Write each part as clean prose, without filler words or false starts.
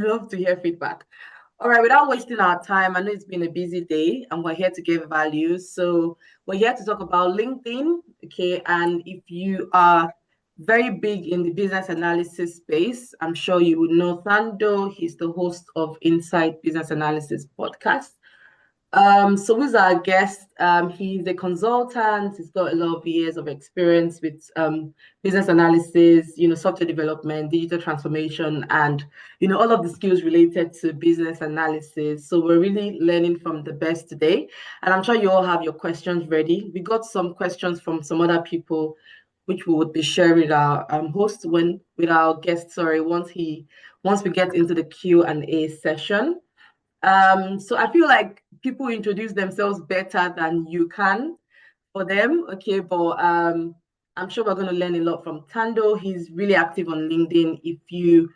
love to hear feedback. All right, without wasting our time, I know it's been a busy day and we're here to give value. So we're here to talk about LinkedIn. Okay. And if you are very big in the business analysis space, I'm sure you would know Thando. He's the host of Inside Business Analysis podcast. So who's our guest? He's a consultant. He's got a lot of years of experience with business analysis, software development, digital transformation, and all of the skills related to business analysis. So we're really learning from the best today, and I'm sure you all have your questions ready. We got some questions from some other people, which we would be sharing with our host when with our guest. Sorry, once we get into the Q&A session. So I feel like people introduce themselves better than you can for them. Okay, but I'm sure we're going to learn a lot from Tando. He's really active on LinkedIn. If you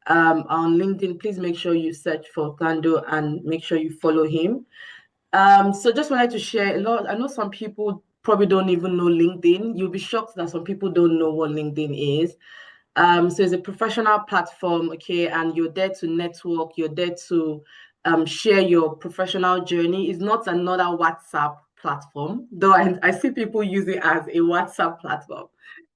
are on LinkedIn, please make sure you search for Tando and make sure you follow him. So just wanted to share a lot. I know some people probably don't even know LinkedIn. You'll be shocked that some people don't know what LinkedIn is. So it's a professional platform, okay, and you're there to network, you're there to share your professional journey. It's not another WhatsApp platform, though I see people use it as a WhatsApp platform,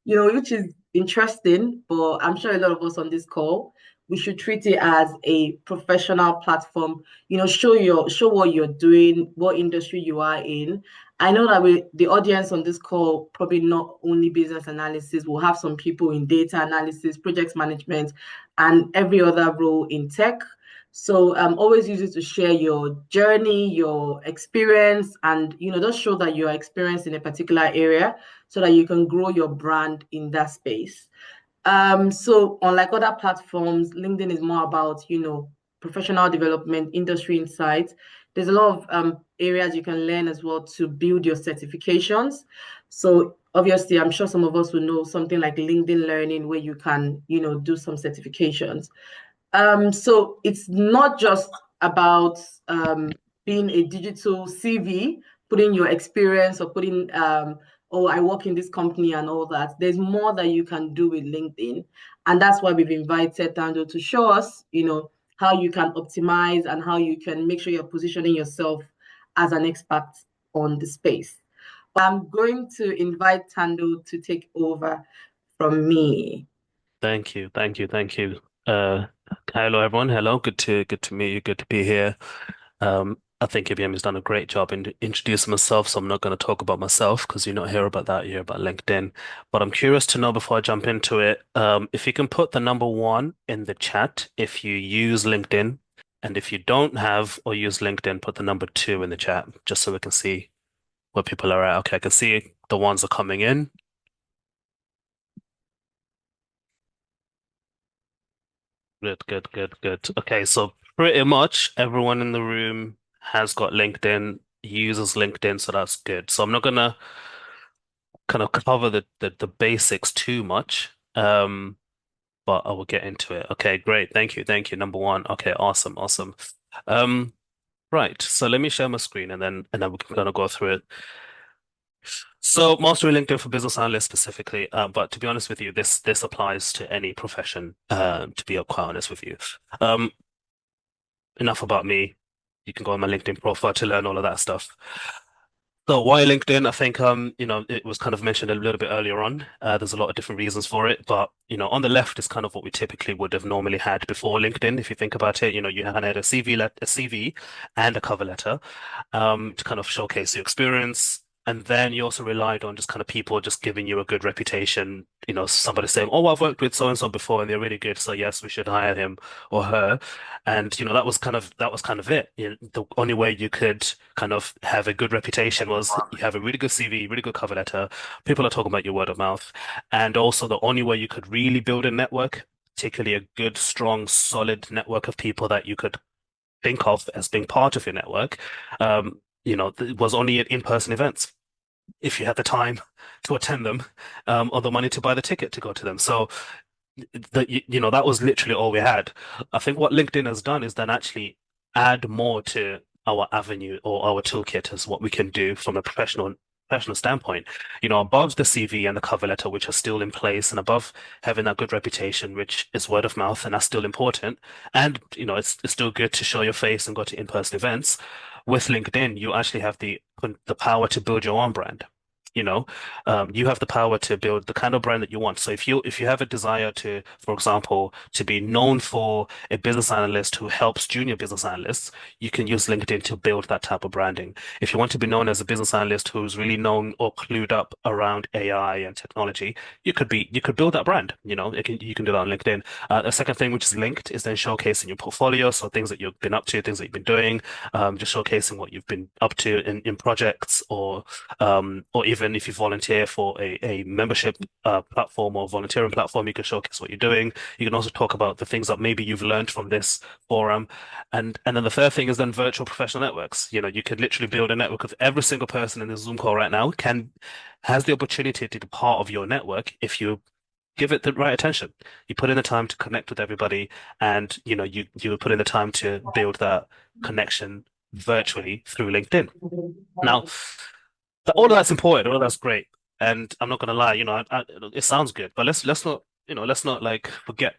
which is interesting, but I'm sure a lot of us on this call, we should treat it as a professional platform, show what you're doing, what industry you are in. I know that the audience on this call, probably not only business analysis, will have some people in data analysis, project management, and every other role in tech. So always use it to share your journey, your experience, and just show that you are experienced in a particular area so that you can grow your brand in that space. So unlike other platforms, LinkedIn is more about, professional development, industry insights. There's a lot of areas you can learn as well to build your certifications. So obviously, I'm sure some of us will know something like LinkedIn Learning where you can, do some certifications. So it's not just about being a digital CV, putting your experience or putting oh, I work in this company and all that. There's more that you can do with LinkedIn. And that's why we've invited Tando to show us, how you can optimize and how you can make sure you're positioning yourself as an expert on the space. I'm going to invite Tando to take over from me. Thank you, thank you, thank you. Uh, Hello everyone. Hello, good to meet you. Good to be here. I think IBM has done a great job in introducing myself, so I'm not going to talk about myself because you're not here about that. You're here about LinkedIn. But I'm curious to know before I jump into it, if you can put the number one in the chat if you use LinkedIn, and if you don't have or use LinkedIn, put the number two in the chat just so we can see where people are at. Okay, I can see the ones are coming in. Good, good, good, good. Okay, so pretty much everyone in the room has got LinkedIn, uses LinkedIn, so that's good. So I'm not gonna kind of cover the basics too much, but I will get into it. Okay, great. Thank you, thank you. Number one. Okay, awesome, awesome. Um, right. So let me share my screen and then we can kind of go through it. So mastering LinkedIn for business analysts specifically, but to be honest with you, this applies to any profession. To be quite honest with you. Um, Enough about me. You can go on my LinkedIn profile to learn all of that stuff. So why LinkedIn? I think it was kind of mentioned a little bit earlier on. There's a lot of different reasons for it, but on the left is kind of what we typically would have normally had before LinkedIn. If you think about it, you had a CV and a cover letter to kind of showcase your experience. And then you also relied on just kind of people just giving you a good reputation. Somebody saying, "Oh, I've worked with so and so before, and they're really good. So yes, we should hire him or her." And that was kind of it. The only way you could kind of have a good reputation was you have a really good CV, really good cover letter. People are talking about your word of mouth, and also the only way you could really build a network, particularly a good, strong, solid network of people that you could think of as being part of your network, was only at in-person events if you had the time to attend them, or the money to buy the ticket to go to them. So that was literally all we had. I think what LinkedIn has done is then actually add more to our avenue or our toolkit as what we can do from a professional professional standpoint, above the CV and the cover letter, which are still in place, and above having that good reputation, which is word of mouth, and that's still important. And, it's still good to show your face and go to in-person events. With LinkedIn, you actually have the power to build your own brand. You know, you have the power to build the kind of brand that you want. So if you have a desire to, for example, to be known for a business analyst who helps junior business analysts, you can use LinkedIn to build that type of branding. If you want to be known as a business analyst who's really known or clued up around AI and technology, you could build that brand. You can do that on LinkedIn. The second thing, which is linked, is then showcasing your portfolio, so things that you've been up to, things that you've been doing, just showcasing what you've been up to in projects, or even if you volunteer for a membership platform or volunteering platform, you can showcase what you're doing. You can also talk about the things that maybe you've learned from this forum. And then the third thing is then virtual professional networks. You could literally build a network of every single person in this Zoom call right now has the opportunity to be part of your network if you give it the right attention. You put in the time to connect with everybody, and you put in the time to build that connection virtually through LinkedIn. Now, all of that's important, all of that's great, and I'm not gonna lie, it sounds good, but let's not like forget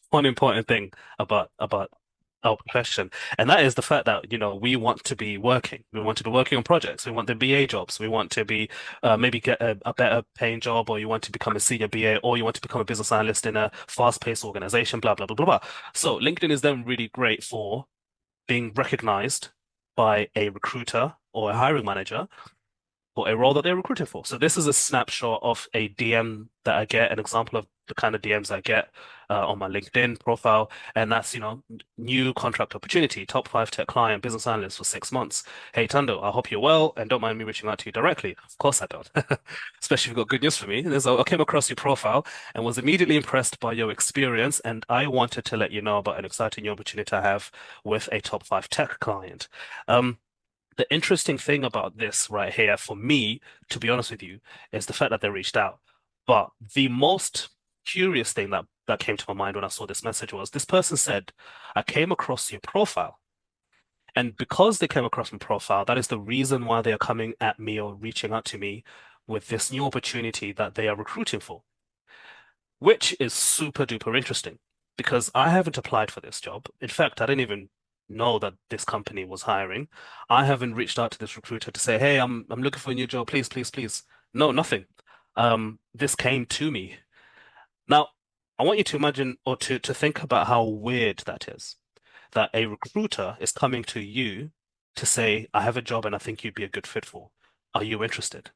one important thing about our profession, and that is the fact that we want to be working. We want to be working on projects. We want the BA jobs. We want to be maybe get a better paying job, or you want to become a senior BA, or you want to become a business analyst in a fast-paced organization. Blah blah blah blah blah. So LinkedIn is then really great for being recognized by a recruiter or a hiring manager for a role that they're recruiting for. So this is a snapshot of a DM that I get, an example of the kind of DMs I get on my LinkedIn profile. And that's, new contract opportunity, top five tech client, business analyst for 6 months. Hey, Tando, I hope you're well and don't mind me reaching out to you directly. Of course I don't. Especially if you've got good news for me. So I came across your profile and was immediately impressed by your experience. And I wanted to let you know about an exciting new opportunity I have with a top five tech client. Um, the interesting thing about this right here, for me, to be honest with you, is the fact that they reached out. But the most curious thing that came to my mind when I saw this message was this person said, I came across your profile. And because they came across my profile, that is the reason why they are coming at me or reaching out to me with this new opportunity that they are recruiting for, which is super duper interesting because I haven't applied for this job. In fact, I didn't even know that this company was hiring. I haven't reached out to this recruiter to say, "Hey, I'm looking for a new job. Please, please, please." No, nothing. This came to me. Now, I want you to imagine or to think about how weird that is. That a recruiter is coming to you to say, "I have a job and I think you'd be a good fit for. Are you interested?"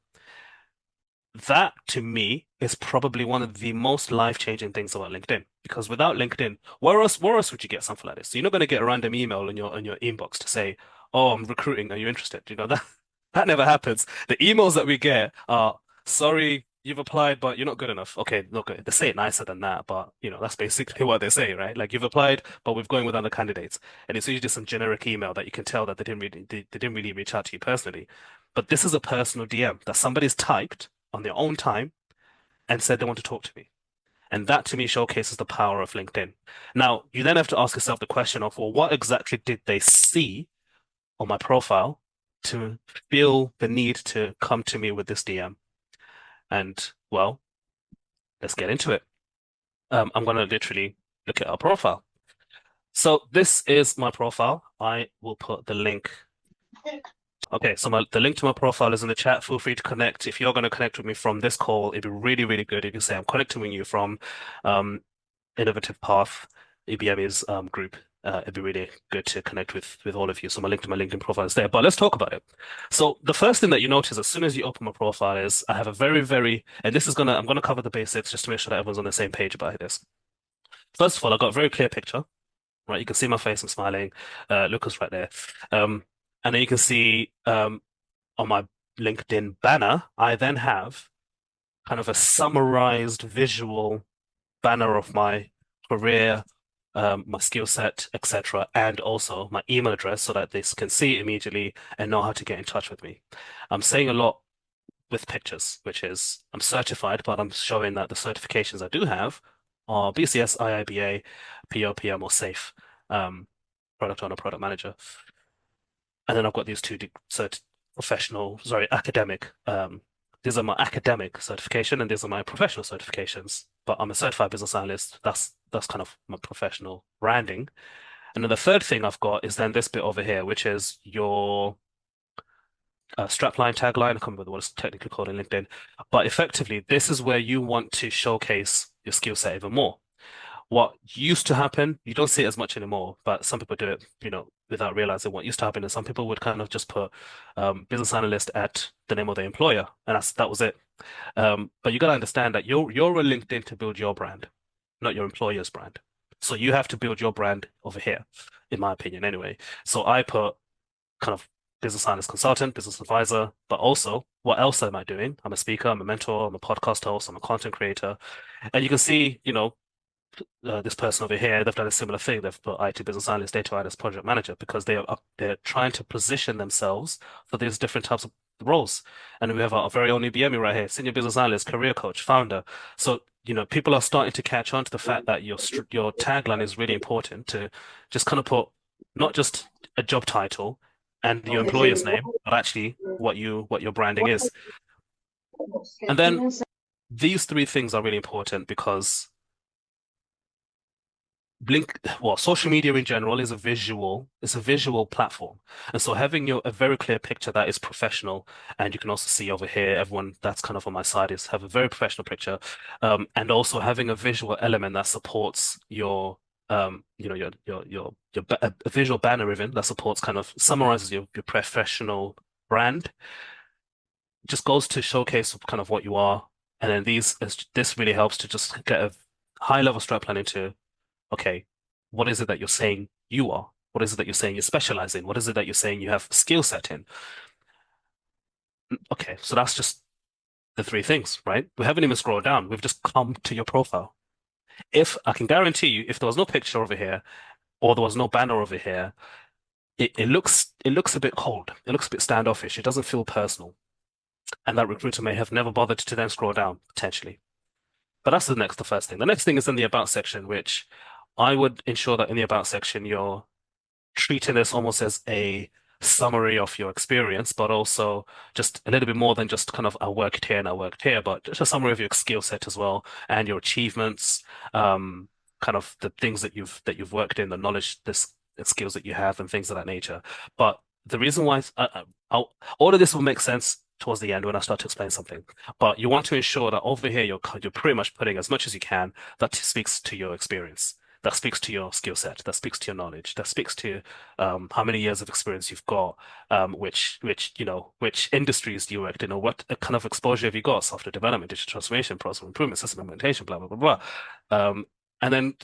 That to me is probably one of the most life-changing things about LinkedIn. Because without LinkedIn, where else would you get something like this? So you're not going to get a random email in your inbox to say, "Oh, I'm recruiting. Are you interested?" That never happens. The emails that we get are, "Sorry, you've applied, but you're not good enough." Okay, look, they say it nicer than that, but that's basically what they say, right? Like you've applied, but we're going with other candidates, and it's usually some generic email that you can tell that they didn't really reach out to you personally. But this is a personal DM that somebody's typed on their own time and said they want to talk to me. And that to me showcases the power of LinkedIn. Now, you then have to ask yourself the question of, well, what exactly did they see on my profile to feel the need to come to me with this DM? And well, let's get into it. I'm going to literally look at our profile. So this is my profile. I will put the link. Okay, so the link to my profile is in the chat. Feel free to connect. If you're going to connect with me from this call, it'd be really, really good if you say I'm connecting with you from um, Innovative Path, EBM's group. It'd be really good to connect with all of you. So my link to my LinkedIn profile is there. But let's talk about it. So the first thing that you notice as soon as you open my profile is I have a very, very, and I'm gonna cover the basics just to make sure that everyone's on the same page about this. First of all, I've got a very clear picture, right? You can see my face, I'm smiling. Lucas right there. Um, and then you can see on my LinkedIn banner, I then have kind of a summarized visual banner of my career, my skill set, etc., and also my email address so that they can see it immediately and know how to get in touch with me. I'm saying a lot with pictures, which is I'm certified, but I'm showing that the certifications I do have are BCS, IIBA, POPM, or SAFE, product owner, product manager. And then I've got these two cert professional, sorry, academic. These are my academic certification, and these are my professional certifications. But I'm a certified business analyst. That's kind of my professional branding. And then the third thing I've got is then this bit over here, which is your strapline, tagline. I can't remember what it's technically called in LinkedIn, but effectively, this is where you want to showcase your skill set even more. What used to happen, you don't see it as much anymore, but some people do it, without realizing what used to happen is some people would kind of just put business analyst at the name of the employer, and that was it. But you got to understand that you're a LinkedIn to build your brand, not your employer's brand. So you have to build your brand over here, in my opinion, anyway. So I put kind of business analyst consultant, business advisor, but also what else am I doing? I'm a speaker, I'm a mentor, I'm a podcast host, I'm a content creator. And you can see, this person over here, they've done a similar thing. They've put IT business analyst, data analyst, project manager because they're trying to position themselves for these different types of roles. And we have our very own EBME right here, senior business analyst, career coach, founder. So, people are starting to catch on to the fact that your tagline is really important to just kind of put not just a job title and your employer's name, but actually what your branding is. And then these three things are really important because social media in general is it's a visual platform. And so having a very clear picture that is professional, and you can also see over here, everyone that's kind of on my side is have a very professional picture. And also having a visual element that supports a visual banner even that supports kind of summarizes your professional brand, just goes to showcase kind of what you are. And then this really helps to just get a high level strapline into okay, what is it that you're saying you are? What is it that you're saying you specialize in? What is it that you're saying you have skill set in? Okay, so that's just the three things, right? We haven't even scrolled down. We've just come to your profile. If I can guarantee you, if there was no picture over here or there was no banner over here, it looks a bit cold. It looks a bit standoffish. It doesn't feel personal. And that recruiter may have never bothered to then scroll down, potentially. But that's the first thing. The next thing is in the about section, which I would ensure that in the about section, you're treating this almost as a summary of your experience, but also just a little bit more than just kind of I worked here and I worked here, but just a summary of your skill set as well and your achievements, kind of the things that you've worked in, the knowledge, the skills that you have, and things of that nature. But the reason why all of this will make sense towards the end when I start to explain something. But you want to ensure that over here you're pretty much putting as much as you can that speaks to your experience, that speaks to your skill set, that speaks to your knowledge, that speaks to how many years of experience you've got, which industries do you work in, or what kind of exposure have you got, software development, digital transformation, process improvement, system implementation, blah, blah, blah, blah. And then,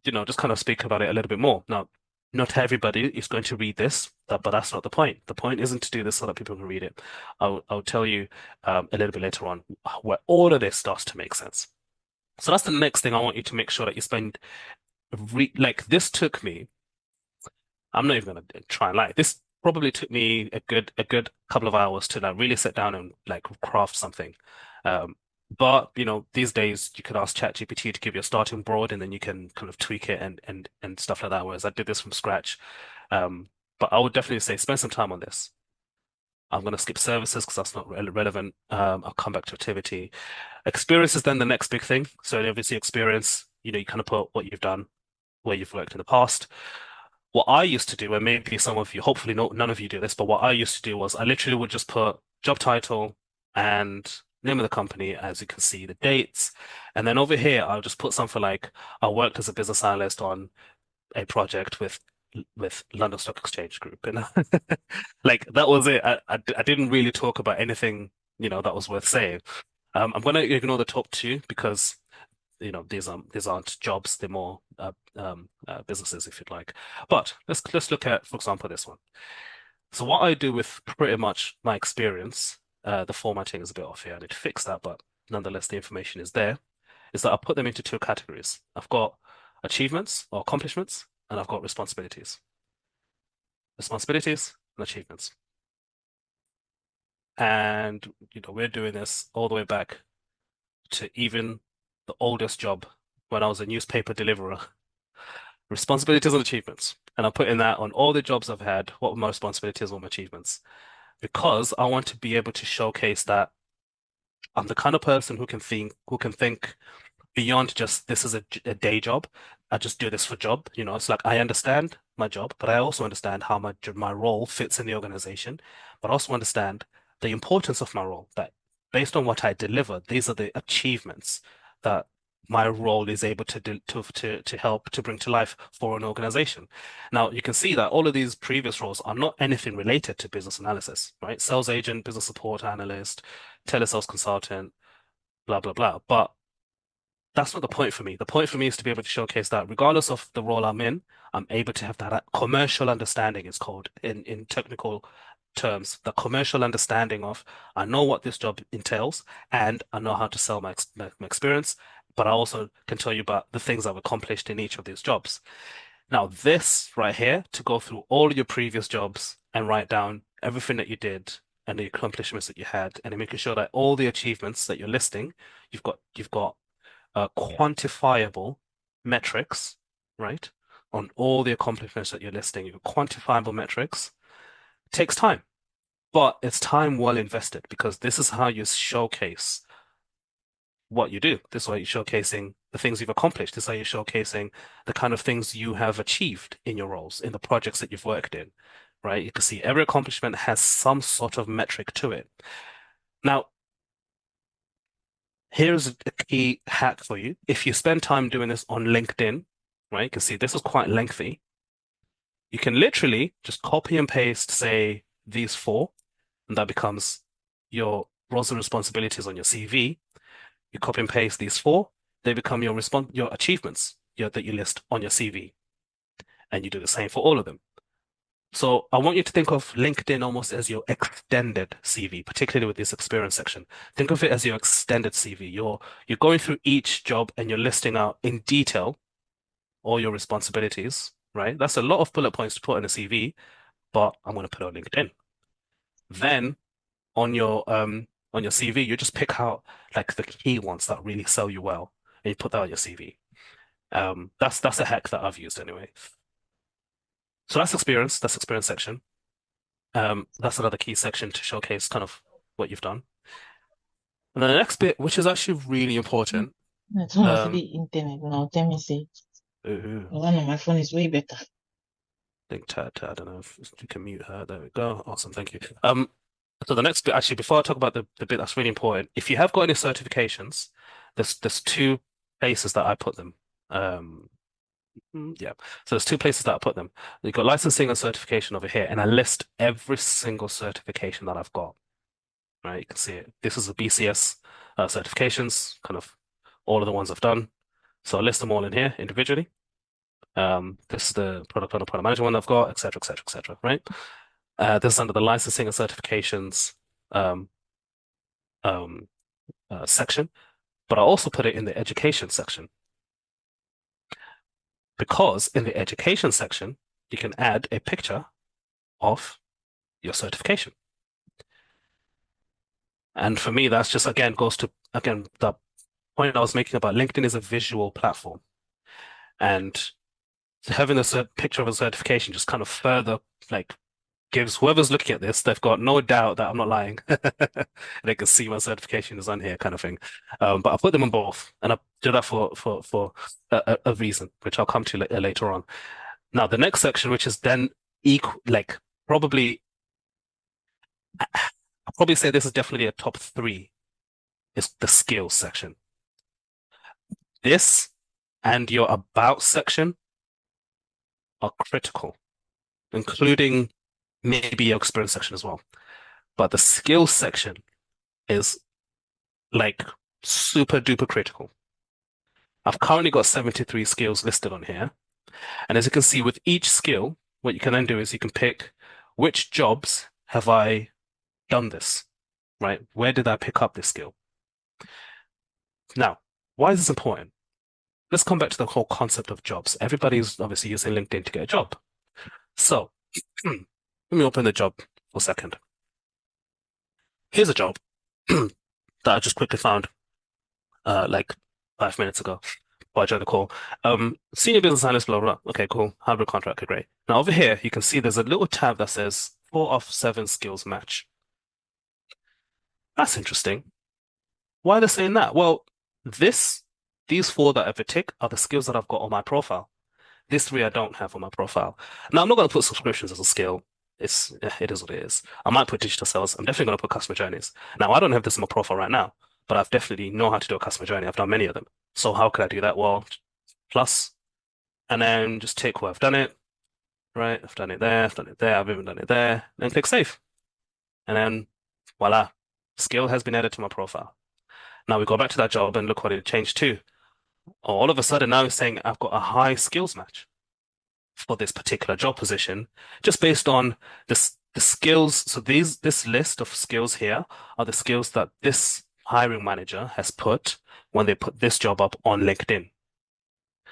just kind of speak about it a little bit more. Now, not everybody is going to read this, but that's not the point. The point isn't to do this so that people can read it. I'll tell you a little bit later on where all of this starts to make sense. So that's the next thing I want you to make sure that you spend like this took me, I'm not even gonna try and lie. This probably took me a good couple of hours to like really sit down and like craft something. Um, but these days you can ask ChatGPT to give you a starting broad and then you can kind of tweak it and stuff like that. Whereas I did this from scratch. But I would definitely say spend some time on this. I'm going to skip services because that's not relevant. I'll come back to activity. Experience is then the next big thing. So obviously experience, you kind of put what you've done, where you've worked in the past. What I used to do, and maybe some of you, hopefully none of you do this, but what I used to do was I literally would just put job title and name of the company, as you can see, the dates. And then over here, I'll just put something like I worked as a business analyst on a project with London Stock Exchange Group. And like that was it. I didn't really talk about anything, that was worth saying. I'm going to ignore the top two because these aren't jobs, they're more businesses, if you'd like. But let's look at, for example, this one. So what I do with pretty much my experience, the formatting is a bit off here. I need to fix that, but nonetheless, the information is there. Is that I put them into two categories. I've got achievements or accomplishments, and I've got responsibilities. Responsibilities and achievements. And we're doing this all the way back to even the oldest job when I was a newspaper deliverer. Responsibilities and achievements. And I'm putting that on all the jobs I've had. What were my responsibilities or my achievements? because I want to be able to showcase that I'm the kind of person who can think beyond just this is a day job. I just do this for job. You know, it's like I understand my job, but I also understand how my role fits in the organization, but I also understand the importance of my role. That based on what I deliver, these are the achievements that my role is able to do, to help to bring to life for an organization. Now, you can see that all of these previous roles are not anything related to business analysis, right? Sales agent, business support analyst, telesales consultant, blah blah blah. But that's not the point for me. The point for me is to be able to showcase that regardless of the role I'm in, I'm able to have that commercial understanding, it's called in technical terms, the commercial understanding of I know what this job entails and I know how to sell my experience, but I also can tell you about the things I've accomplished in each of these jobs. Now, this right here, to go through all your previous jobs and write down everything that you did and the accomplishments that you had, and then making sure that all the achievements that you're listing, you've got quantifiable metrics, right? On all the accomplishments that you're listing, your quantifiable metrics takes time, but it's time well invested because this is how you showcase what you do. This is why you're showcasing the things you've accomplished. This is how you're showcasing the kind of things you have achieved in your roles, in the projects that you've worked in, right? You can see every accomplishment has some sort of metric to it. Now, here's a key hack for you. If you spend time doing this on LinkedIn, right, you can see this is quite lengthy. You can literally just copy and paste, say, these four, and that becomes your roles and responsibilities on your CV. You copy and paste these four, they become your achievements that you list on your CV, and you do the same for all of them. So I want you to think of LinkedIn almost as your extended CV, particularly with this experience section. Think of it as your extended CV. You're going through each job and you're listing out in detail all your responsibilities, right? That's a lot of bullet points to put in a CV, but I'm going to put it on LinkedIn. Then on your CV, you just pick out like the key ones that really sell you well, and you put that on your CV. That's a hack that I've used anyway. So that's experience section. That's another key section to showcase kind of what you've done. And then the next bit, which is actually really important, It's almost the um, internet now. Tell me, say, ooh, the one on my phone is way better. think I don't know if you can mute her. There we go. Awesome, thank you. So the next bit, actually, before I talk about the bit that's really important, if you have got any certifications, there's two places that I put them. Um, yeah. So there's two places that I put them. You've got licensing and certification over here, and I list every single certification that I've got. Right, you can see it. This is the BCS certifications, kind of all of the ones I've done. So I list them all in here individually. This is the product owner, product manager one I've got, et cetera, et cetera, et cetera, right? This is under the licensing and certifications um, um, section, but I also put it in the education section because in the education section, you can add a picture of your certification. And for me, that's just again goes to again the point I was making about LinkedIn is a visual platform, and having a picture of a certification just kind of further like gives whoever's looking at this, they've got no doubt that I'm not lying. They can see my certification is on here, kind of thing. But I put them on both, and I do that for a reason, which I'll come to later on. Now, the next section, which is then equal, like probably, I'll probably say this is definitely a top three, is the skills section. This and your about section are critical, including maybe your experience section as well. But the skills section is like super duper critical. I've currently got 73 skills listed on here. And as you can see with each skill, what you can then do is you can pick which jobs have I done this, right? Where did I pick up this skill? Now, why is this important? Let's come back to the whole concept of jobs. Everybody's obviously using LinkedIn to get a job. So let me open the job for a second. Here's a job that I just quickly found like 5 minutes ago before I joined the call. Senior business analyst, blah, blah. Okay, cool. Hybrid contract, okay, great. Now over here, you can see there's a little tab that says 4 of 7 skills match. That's interesting. Why are they saying that? Well, this these four that I've ticked are the skills that I've got on my profile. These three I don't have on my profile. Now I'm not going to put subscriptions as a skill. It is what it is. I might put digital sales. I'm definitely going to put customer journeys. Now I don't have this on my profile right now, but I've definitely know how to do a customer journey. I've done many of them. So how could I do that? Well, plus, and then just tick where I've done it. Right, I've done it there. I've done it there. I've even done it there. Then click save, and then voila, skill has been added to my profile. Now we go back to that job and look what it changed to. All of a sudden now it's saying I've got a high skills match for this particular job position, just based on the skills. So this list of skills here are the skills that this hiring manager has put when they put this job up on LinkedIn.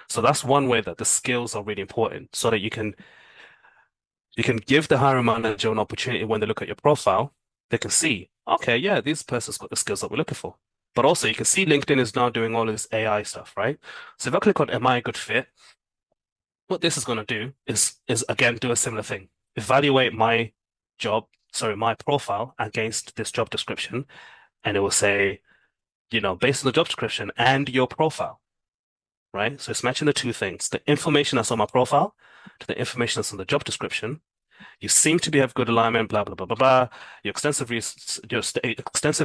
So that's one way that the skills are really important, so that you can give the hiring manager an opportunity when they look at your profile, they can see, okay, yeah, this person's got the skills that we're looking for. But also you can see LinkedIn is now doing all of this AI stuff, right? So if I click on am I a good fit, what this is going to do is again do a similar thing. Evaluate my my profile against this job description, and it will say, based on the job description and your profile, right? So it's matching the two things, the information that's on my profile to the information that's on the job description. You seem to have good alignment, blah blah blah blah blah. Your extensive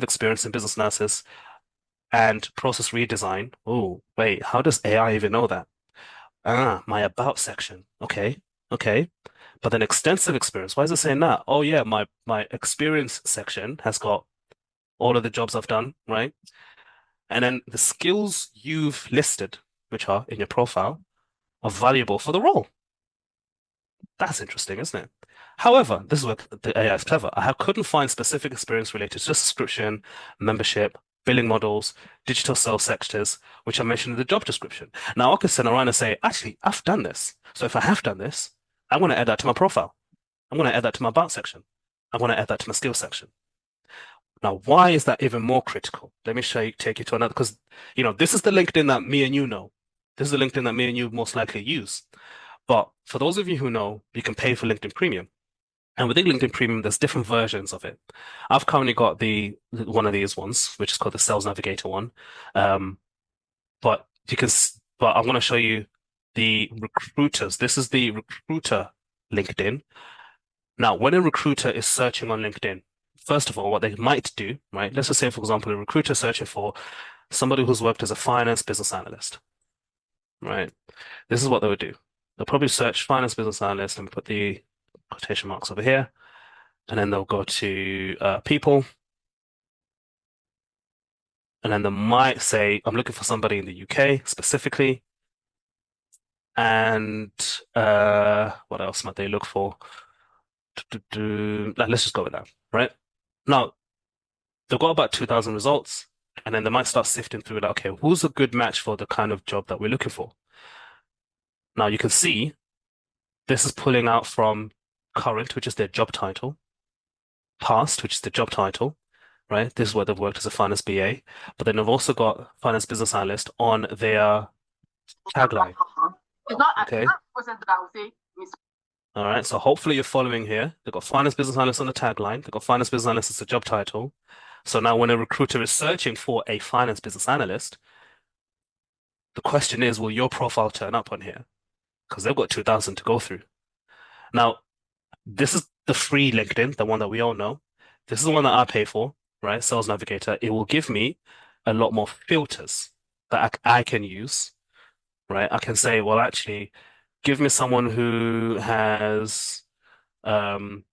experience in business analysis and process redesign. Oh, wait, how does AI even know that? My about section. Okay, okay. But then extensive experience. Why is it saying that? Oh yeah, my experience section has got all of the jobs I've done, right? And then the skills you've listed, which are in your profile, are valuable for the role. That's interesting, isn't it? However, this is where the AI is clever. I couldn't find specific experience related to subscription, membership, billing models, digital sales sectors, which are mentioned in the job description. Now, I could send around and say, actually, I've done this. So if I have done this, I want to add that to my profile. I'm going to add that to my about section. I want to add that to my skills section. Now, why is that even more critical? Let me take you to another, because, this is the LinkedIn that me and you know. This is the LinkedIn that me and you most likely use. But for those of you who know, you can pay for LinkedIn Premium. And within LinkedIn Premium, there's different versions of it. I've currently got the one of these ones, which is called the Sales Navigator one. Um, but but I'm going to show you the recruiters. This is the recruiter LinkedIn. Now, when a recruiter is searching on LinkedIn, first of all, what they might do, right? Let's just say, for example, a recruiter searching for somebody who's worked as a finance business analyst, right? This is what they would do. They'll probably search finance business analyst and put the quotation marks over here, and then they'll go to people, and then they might say, I'm looking for somebody in the UK specifically, and what else might they look for? Let's just go with that, right? Now, they've got about 2,000 results, and then they might start sifting through like, okay, who's a good match for the kind of job that we're looking for? Now, you can see this is pulling out from current, which is their job title, past, which is the job title, right? This is where they've worked as a finance BA, but then they've also got finance business analyst on their tagline. It's not Okay. 100% that I would say. All right. So hopefully you're following here. They've got finance business analyst on the tagline. They've got finance business analyst as a job title. So now when a recruiter is searching for a finance business analyst, the question is, will your profile turn up on here? Because they've got 2,000 to go through. Now, this is the free LinkedIn, the one that we all know. This is the one that I pay for, right? Sales Navigator. It will give me a lot more filters that I can use, right? I can say, well, actually, give me someone who has um,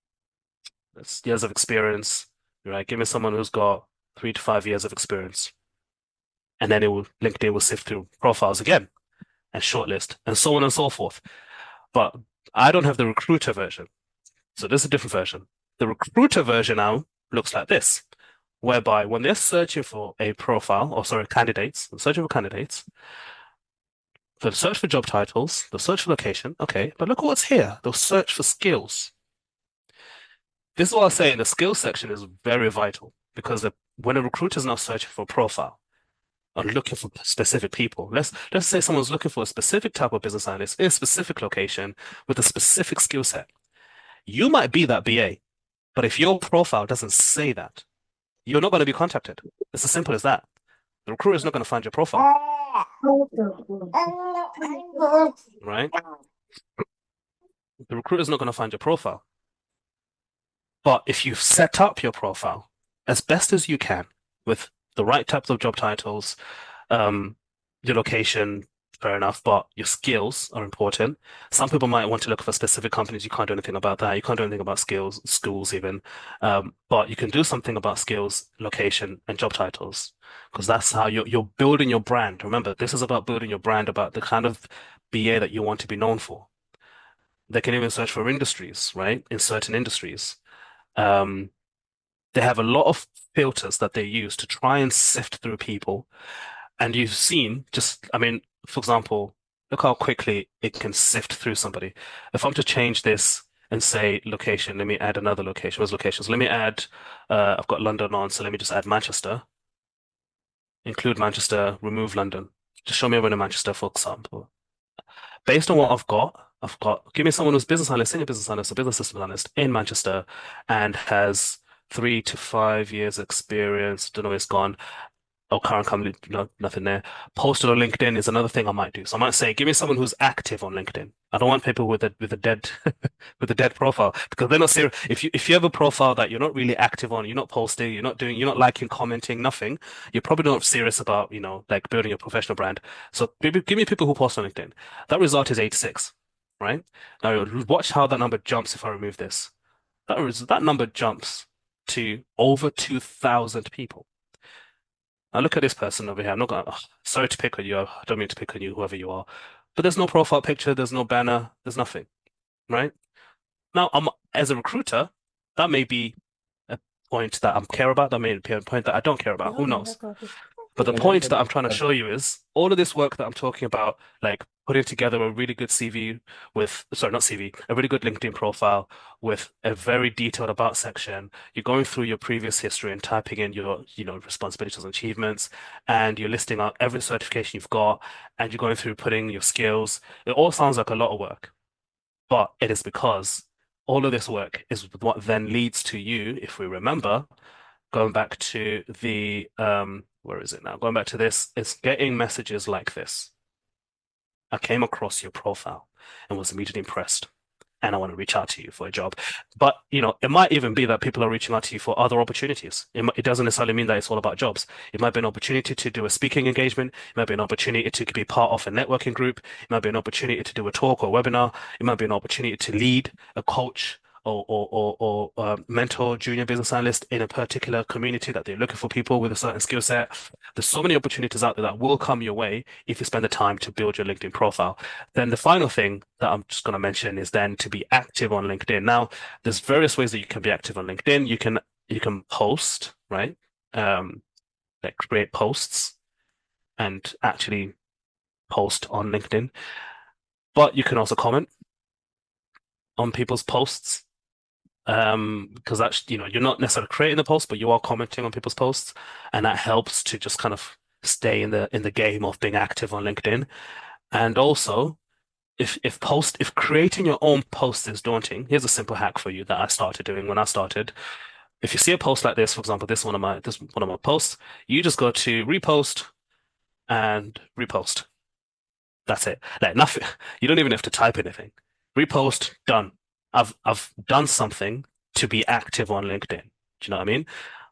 years of experience, right? Give me someone who's got 3 to 5 years of experience. And then LinkedIn will sift through profiles again and shortlist and so on and so forth. But I don't have the recruiter version. So this is a different version. The recruiter version now looks like this, whereby when they're searching for a profile, or sorry, candidates, searching for candidates, they'll search for job titles, they'll search for location, okay, but look at what's here. They'll search for skills. This is what I was saying, the skills section is very vital because when a recruiter is now searching for a profile or looking for specific people, let's say someone's looking for a specific type of business analyst in a specific location with a specific skill set. You might be that BA, but if your profile doesn't say that, you're not going to be contacted. It's as simple as that. The recruiter is not going to find your profile, right? The recruiter is not going to find your profile. But if you've set up your profile as best as you can with the right types of job titles, um, your location, fair enough, but your skills are important. Some people might want to look for specific companies. You can't do anything about that. You can't do anything about skills, schools even. But you can do something about skills, location, and job titles because that's how you're building your brand. Remember, this is about building your brand, about the kind of BA that you want to be known for. They can even search for industries, right? In certain industries. Um, they have a lot of filters that they use to try and sift through people. And you've seen just, I mean, for example, look how quickly it can sift through somebody. If I'm to change this and say location, let me add another location. Where's locations? Let me add, I've got London on, so let me just add Manchester, include Manchester, remove London. Just show me everyone in Manchester, for example. Based on what give me someone who's business analyst, senior business analyst, or business system analyst in Manchester and has 3 to 5 years experience. Don't know where it's gone. Oh, current company, no, nothing there. Posted on LinkedIn is another thing I might do. So I might say, give me someone who's active on LinkedIn. I don't want people with a dead with a dead profile because they're not serious. If you have a profile that you're not really active on, you're not posting, you're not liking, commenting, nothing, you're probably not serious about, like building your professional brand. So give me people who post on LinkedIn. That result is 86, right? Now watch how that number jumps if I remove this. That number jumps to over 2,000 people. Now look at this person over here. I'm not gonna, sorry to pick on you. I don't mean to pick on you, whoever you are. But there's no profile picture, there's no banner, there's nothing, right? Now, as a recruiter, that may be a point that I care about. That may be a point that I don't care about. Who knows? But the point that I'm trying to show you is all of this work that I'm talking about, like putting together a really good CV with, sorry, not CV, a really good LinkedIn profile with a very detailed about section. You're going through your previous history and typing in your, responsibilities and achievements, and you're listing out every certification you've got, and you're going through putting your skills. It all sounds like a lot of work, but it is because all of this work is what then leads to you, if we remember, going back to the where is it now? Going back to this, it's getting messages like this. I came across your profile and was immediately impressed, and I want to reach out to you for a job. But it might even be that people are reaching out to you for other opportunities. It doesn't necessarily mean that it's all about jobs. It might be an opportunity to do a speaking engagement. It might be an opportunity to be part of a networking group. It might be an opportunity to do a talk or webinar. It might be an opportunity to lead a coach or mentor junior business analyst in a particular community that they're looking for people with a certain skill set. There's so many opportunities out there that will come your way if you spend the time to build your LinkedIn profile. Then the final thing that I'm just going to mention is then to be active on LinkedIn. Now, there's various ways that you can be active on LinkedIn. You can post, right? Like create posts and actually post on LinkedIn. But you can also comment on people's posts. Because that's, you're not necessarily creating the post, but you are commenting on people's posts, and that helps to just kind of stay in the game of being active on LinkedIn. And also, if creating your own post is daunting, here's a simple hack for you that I started doing when I started. If you see a post like this, for example, this one of my posts, you just go to repost and repost. That's it. Like nothing. You don't even have to type anything. Repost, done. I've done something to be active on LinkedIn. Do you know what I mean?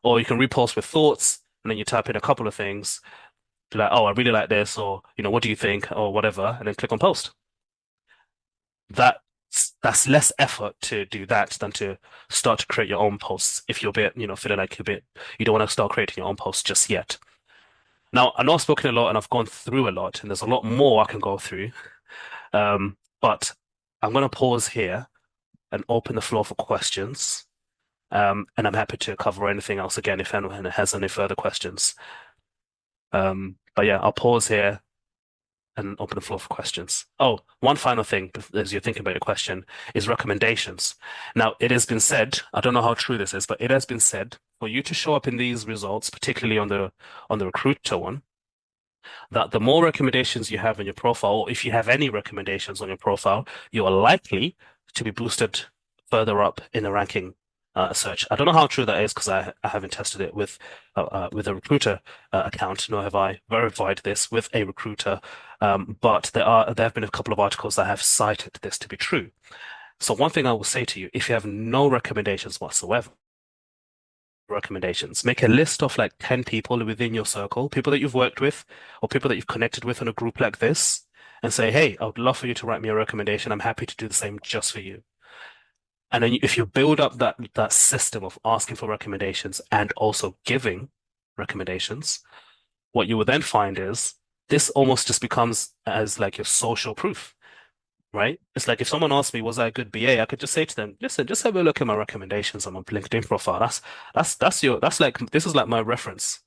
Or you can repost with thoughts, and then you type in a couple of things, be like, oh, I really like this, or what do you think, or whatever, and then click on post. That's less effort to do that than to start to create your own posts if you're a bit, feeling like you don't want to start creating your own posts just yet. Now, I know I've spoken a lot and I've gone through a lot, and there's a lot more I can go through. But I'm going to pause here and open the floor for questions. And I'm happy to cover anything else again if anyone has any further questions. But yeah, I'll pause here and open the floor for questions. Oh, one final thing as you're thinking about your question is recommendations. Now, it has been said, I don't know how true this is, but it has been said for you to show up in these results, particularly on the recruiter one, that the more recommendations you have in your profile, or if you have any recommendations on your profile, you are likely to be boosted further up in the ranking search. I don't know how true that is because I haven't tested it with a recruiter account, nor have I verified this with a recruiter. But there have been a couple of articles that have cited this to be true. So one thing I will say to you, if you have no recommendations whatsoever, recommendations, make a list of like 10 people within your circle, people that you've worked with or people that you've connected with in a group like this, and say, hey, I would love for you to write me a recommendation. I'm happy to do the same just for you. And then if you build up that system of asking for recommendations and also giving recommendations, what you will then find is this almost just becomes as like your social proof, right? It's like if someone asks me, was I a good BA? I could just say to them, listen, just have a look at my recommendations on my LinkedIn profile. That's like this is like my reference,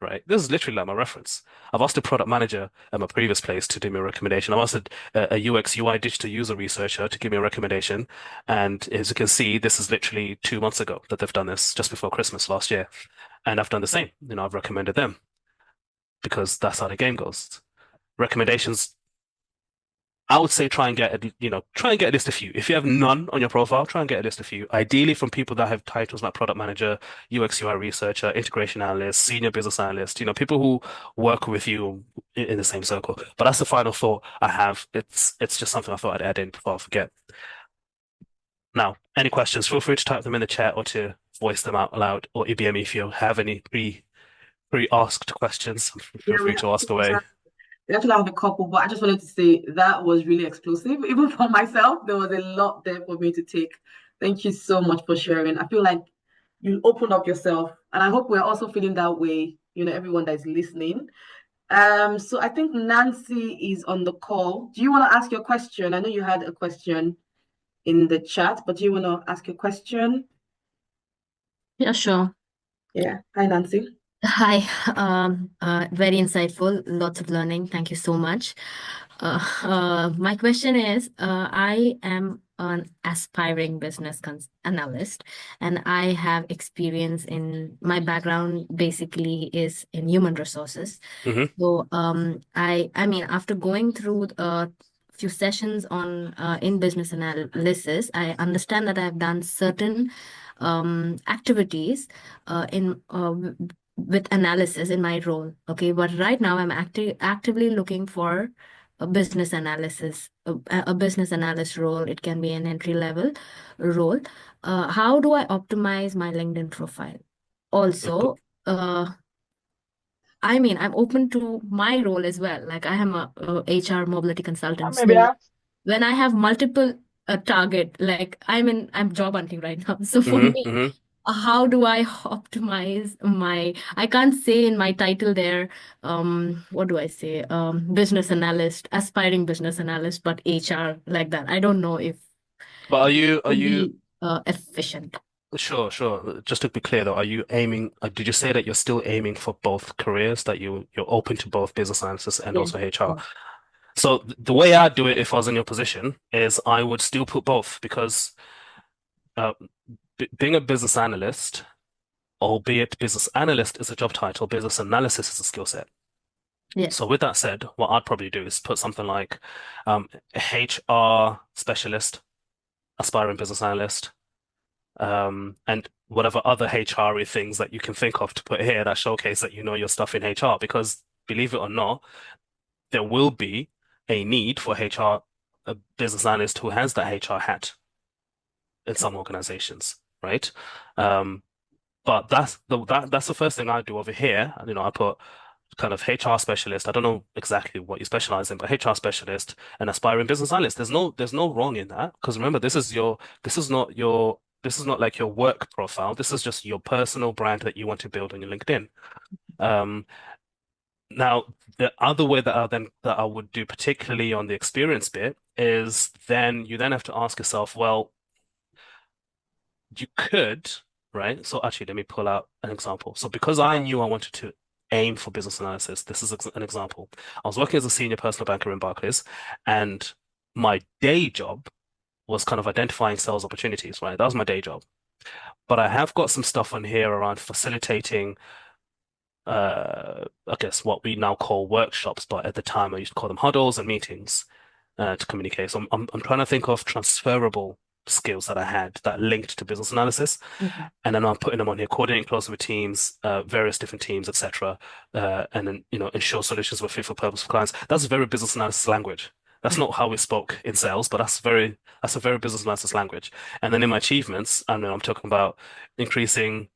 right? This is literally like my reference. I've asked a product manager at my previous place to do me a recommendation. I've asked a UX UI digital user researcher to give me a recommendation. And as you can see, this is literally 2 months ago that they've done this just before Christmas last year. And I've done the same. I've recommended them because that's how the game goes. Recommendations, I would say try and get at least a few. If you have none on your profile, try and get at least a few. Ideally from people that have titles like product manager, UX UI researcher, integration analyst, senior business analyst, people who work with you in the same circle. But that's the final thought I have. It's just something I thought I'd add in before I forget. Now, any questions, feel free to type them in the chat or to voice them out loud, or EBM if you have any pre-asked questions, feel Yeah, free to ask away. we actually have a couple, but I just wanted to say that was really explosive. Even for myself, there was a lot there for me to take. Thank you so much for sharing. I feel like you opened up yourself, and I hope we're also feeling that way, everyone that is listening. So I think Nancy is on the call. Do you want to ask your question? I know you had a question in the chat, but do you want to ask your question? Yeah, sure. Yeah. Hi, Nancy. Hi, very insightful, lots of learning. Thank you so much. My question is, I am an aspiring business analyst, and I have experience in my background basically is in human resources. Hmm. So, I mean, after going through a few sessions on in business analysis, I understand that I've done certain activities in with analysis in my role. Okay, but right now I'm actively looking for a business analysis, a business analyst role. It can be an entry level role. How do I optimize my LinkedIn profile? Also, I mean, I'm open to my role as well. Like I am a HR mobility consultant. Maybe So I when I have multiple target, like I'm job hunting right now. So for me, Hmm. how do I optimize I can't say in my title there, what do I say? Business analyst, aspiring business analyst, but HR like that. I don't know if But are would you be efficient. sure, sure. Just to be clear though, are you aiming, did you say that you're still aiming for both careers, that you're open to both business analysis and Yes. also HR? Yes. So the way I'd do it if I was in your position is I would still put both because uh, b being a business analyst, albeit business analyst is a job title, business analysis is a skill set. So Yes. with that said, what I'd probably do is put something like HR specialist, aspiring business analyst, and whatever other HR things that you can think of to put here that showcase that you know your stuff in HR. Because believe it or not, there will be a need for HR, a business analyst who has that HR hat in some organizations, right? Um, but that's the first thing I do over here. And, I put kind of HR specialist. I don't know exactly what you specialize in, but HR specialist and aspiring business analyst. There's no wrong in that because remember, this is not like your work profile. This is just your personal brand that you want to build on your LinkedIn. Um, Now the other way that I would do, particularly on the experience bit, is then you then have to ask yourself, well, you could, right? So actually, let me pull out an example. So because I knew I wanted to aim for business analysis, this is an example. I was working as a senior personal banker in Barclays, and my day job was kind of identifying sales opportunities, right? That was my day job. But I have got some stuff on here around facilitating, I guess what we now call workshops, but at the time I used to call them huddles and meetings, to communicate. So I'm trying to think of transferable skills that I had that linked to business analysis, and then I'm putting them on here, coordinating closely with teams, various different teams, etc., and then ensure solutions were fit for purpose for clients. That's very business analysis language. That's not how we spoke in sales, but that's a very business analysis language. And then in my achievements, I know I'm talking about increasing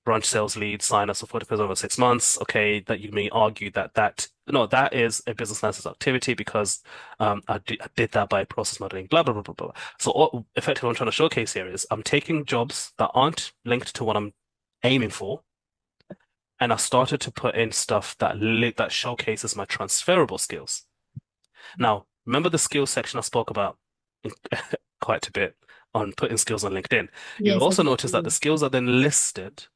branch sales leads, sign-ups of 40% over 6 months. Okay, that you may argue that is a business analysis activity because I did that by process modeling, blah, blah, blah, blah, blah. So effectively, what I'm trying to showcase here is I'm taking jobs that aren't linked to what I'm aiming for, and I started to put in stuff that showcases my transferable skills. Now, remember the skills section I spoke about quite a bit on putting skills on LinkedIn. You'll Yes, also notice that the exactly. skills are then listed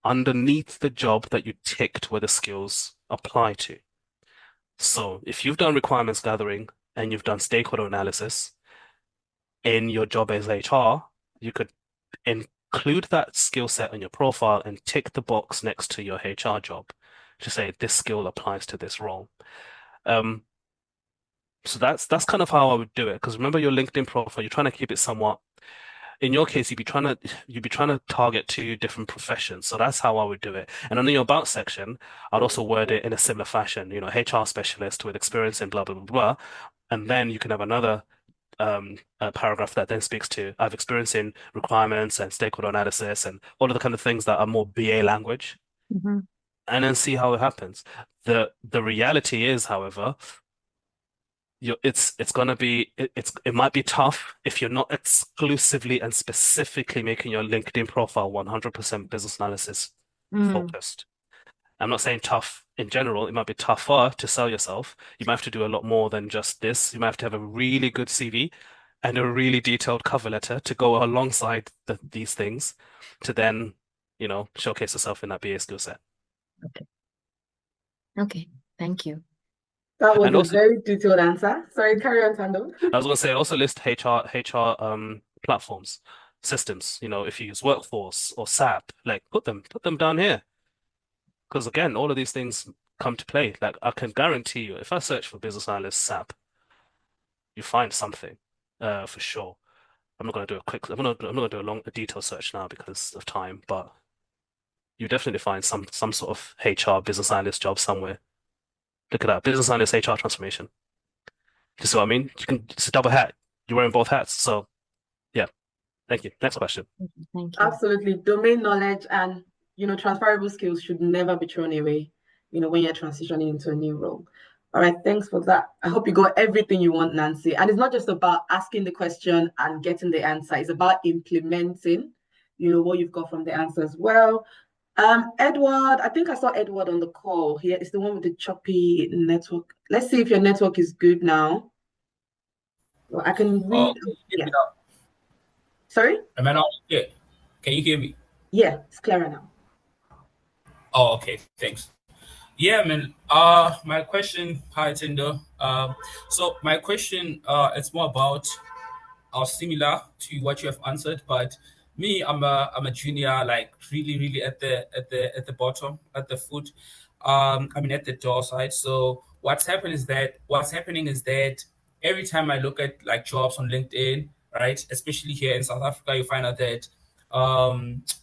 underneath the job that you ticked where the skills apply to. So if you've done requirements gathering and you've done stakeholder analysis in your job as HR, you could include that skill set on your profile and tick the box next to your HR job to say this skill applies to this role. So that's kind of how I would do it. Because remember your LinkedIn profile, you're trying to keep it somewhat. In your case, you'd be trying to target two different professions. So that's how I would do it. And on your about section, I'd also word it in a similar fashion. HR specialist with experience in blah blah blah blah. And then you can have another paragraph that then speaks to I have experience in requirements and stakeholder analysis and all of the kind of things that are more BA language, and then see how it happens. The reality is, however, it's gonna be it might be tough if you're not exclusively and specifically making your LinkedIn profile 100% business analysis focused. I'm not saying tough in general. It might be tougher to sell yourself. You might have to do a lot more than just this. You might have to have a really good CV and a really detailed cover letter to go alongside these things to then, showcase yourself in that BA skill set. Okay, thank you. That was And a also, very detailed answer. Sorry, carry on, Tando. I was going to say, also list HR platforms, systems. If you use Workforce or SAP, like put them down here. Because again, all of these things come to play. Like I can guarantee you, if I search for business analyst SAP, you find something, for sure. I'm not going to do I'm not going to do a detailed search now because of time, but you definitely find some sort of HR business analyst job somewhere. Look at that, business analyst HR transformation. You see what I mean? It's a double hat. You're wearing both hats. So yeah, thank you. Next question. Thank you. Absolutely. Domain knowledge and, transferable skills should never be thrown away, when you're transitioning into a new role. All right, thanks for that. I hope you got everything you want, Nancy. And it's not just about asking the question and getting the answer. It's about implementing, what you've got from the answer as well. Edward, I think I saw Edward on the call. Here is the one with the choppy network. Let's see if your network is good now. Well, I can read. Can you hear Yeah. me now? Sorry? Am I not clear? Can you hear me? Yeah, it's clearer now. Oh, okay. Thanks. Yeah, man. My question, hi, Tinder. So my question, it's more about are similar to what you have answered, but me, I'm a junior, like really at the bottom, at the foot. I mean at the door side. So what's happening is that every time I look at like jobs on LinkedIn, right, especially here in South Africa, you find out that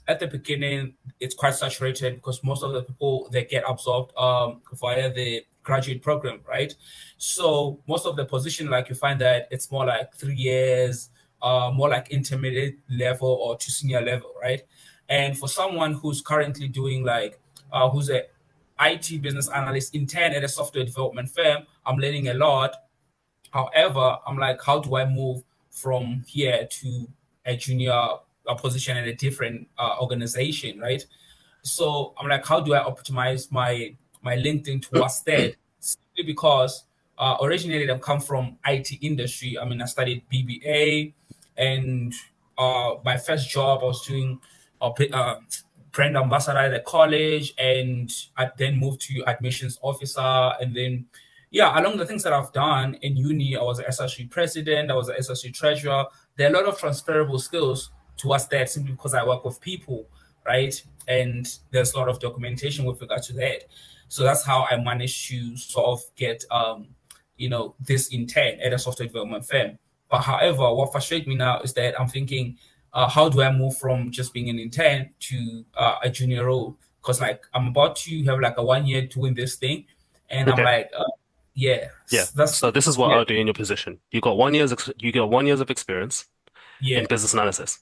at the beginning it's quite saturated because most of the people they get absorbed via the graduate program, right? So most of the position, like you find that it's more like 3 years, more like intermediate level or to senior level, right? And for someone who's currently doing like, who's a IT business analyst intern at a software development firm, I'm learning a lot. However, I'm like, how do I move from here to a junior position in a different organization, right? So I'm like, how do I optimize my LinkedIn towards that? Simply because originally I come from IT industry. I mean, I studied BBA, and my first job I was doing brand ambassador at the college, and I then moved to admissions officer, and then yeah, along the things that I've done in uni, I was an SRC president, I was an SRC treasurer. There are a lot of transferable skills towards that simply because I work with people, right? And there's a lot of documentation with regard to that. So that's how I managed to sort of get this intern at a software development firm. But however, what frustrates me now is that I'm thinking, how do I move from just being an intern to a junior role? Because like I'm about to have like a 1 year doing this thing, and I'm Okay. like, yeah, Yeah. that's So this is what yeah, I'll do in your position. You got 1 years of experience in yeah, business analysis.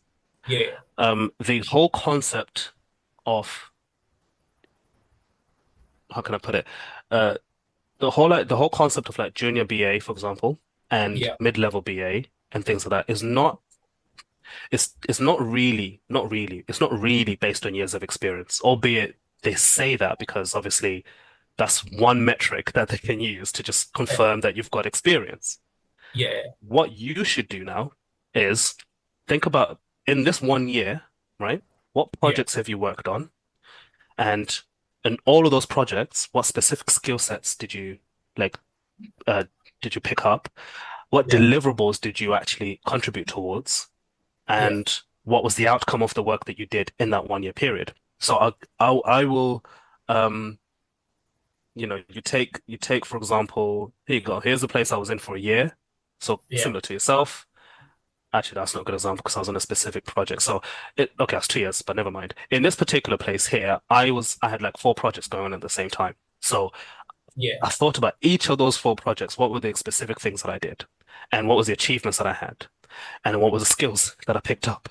yeah, The whole concept of how can I put it? Uh, the whole concept of like junior BA, for example, and yeah, mid-level BA and things like that is not it's not really based on years of experience, albeit they say that because obviously that's one metric that they can use to just confirm that you've got experience. yeah, What you should do now is think about in this 1 year, right? What yeah, projects have you worked on? And in all of those projects, what specific skill sets like uh did you pick up? What yeah, deliverables did you actually contribute towards? yeah, And what was the outcome of the work that you did in that 1 year period? So I will um you take for example, here you go. Here's the place I was in for a year. So yeah, similar to yourself. Actually, that's not a good example because I was on a specific project. So okay, that's 2 years, but never mind. In this particular place here, I had like 4 projects going on at the same time. So yeah, I thought about each of those 4 projects. What were the specific things that I did? And what was the achievements that I had? And what were the skills that I picked up?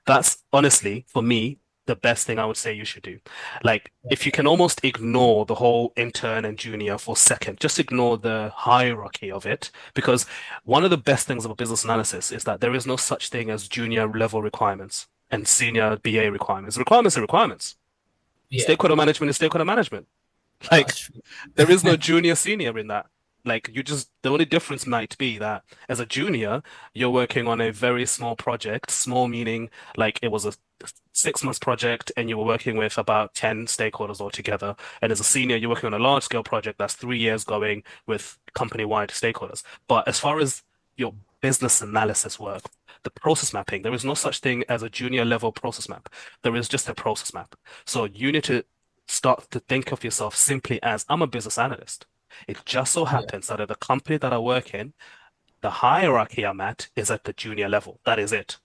That's honestly, for me, the best thing I would say you should do. Like, if you can almost ignore the whole intern and junior for a second, just ignore the hierarchy of it, because one of the best things about business analysis is that there is no such thing as junior level requirements and senior BA requirements. Requirements are requirements. yeah. Stakeholder management is stakeholder management. Like, That's true. there is no junior senior in that. Like the only difference might be that as a junior, you're working on a very small project, small meaning like it was a 6 months project and you were working with about 10 stakeholders altogether. And as a senior, you're working on a large scale project that's 3 years going with company-wide stakeholders. But as far as your business analysis work, the process mapping, there is no such thing as a junior level process map. There is just a process map. So you need to start to think of yourself simply as I'm a business analyst. It just so Yeah, happens that at the company that I work in, the hierarchy I'm at is at the junior level. That is it.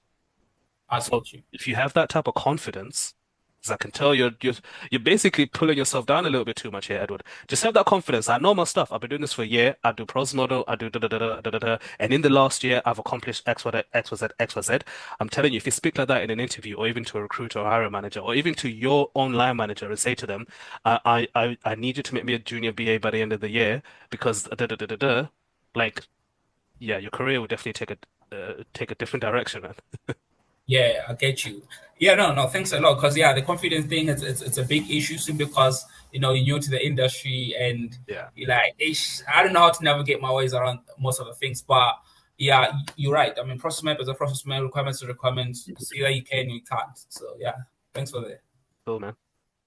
I So get you. if you have that type of confidence, as I can tell you're basically pulling yourself down a little bit too much here, Edward. Just have that confidence. I know my stuff. I've been doing this for a year. I do pros model. I do da da da da da da da. And in the last year, I've accomplished X, Y, Z, X, Y, Z, X, Y, Z. I'm telling you, if you speak like that in an interview, or even to a recruiter or hiring manager, or even to your own line manager, and say to them, I need you to make me a junior BA by the end of the year because da da da da da. Like, yeah, your career will definitely take a different direction, man. Yeah, I get you. Yeah, no, no, thanks a lot. Because yeah, the confidence thing is it's a big issue simply because you're new to the industry and Yeah. you're like, ish, I don't know how to navigate my ways around most of the things. But yeah, you're right. I mean, process map is a process map, requirements are requirements. It's either you can or you can't. So yeah, thanks for that. Cool, man.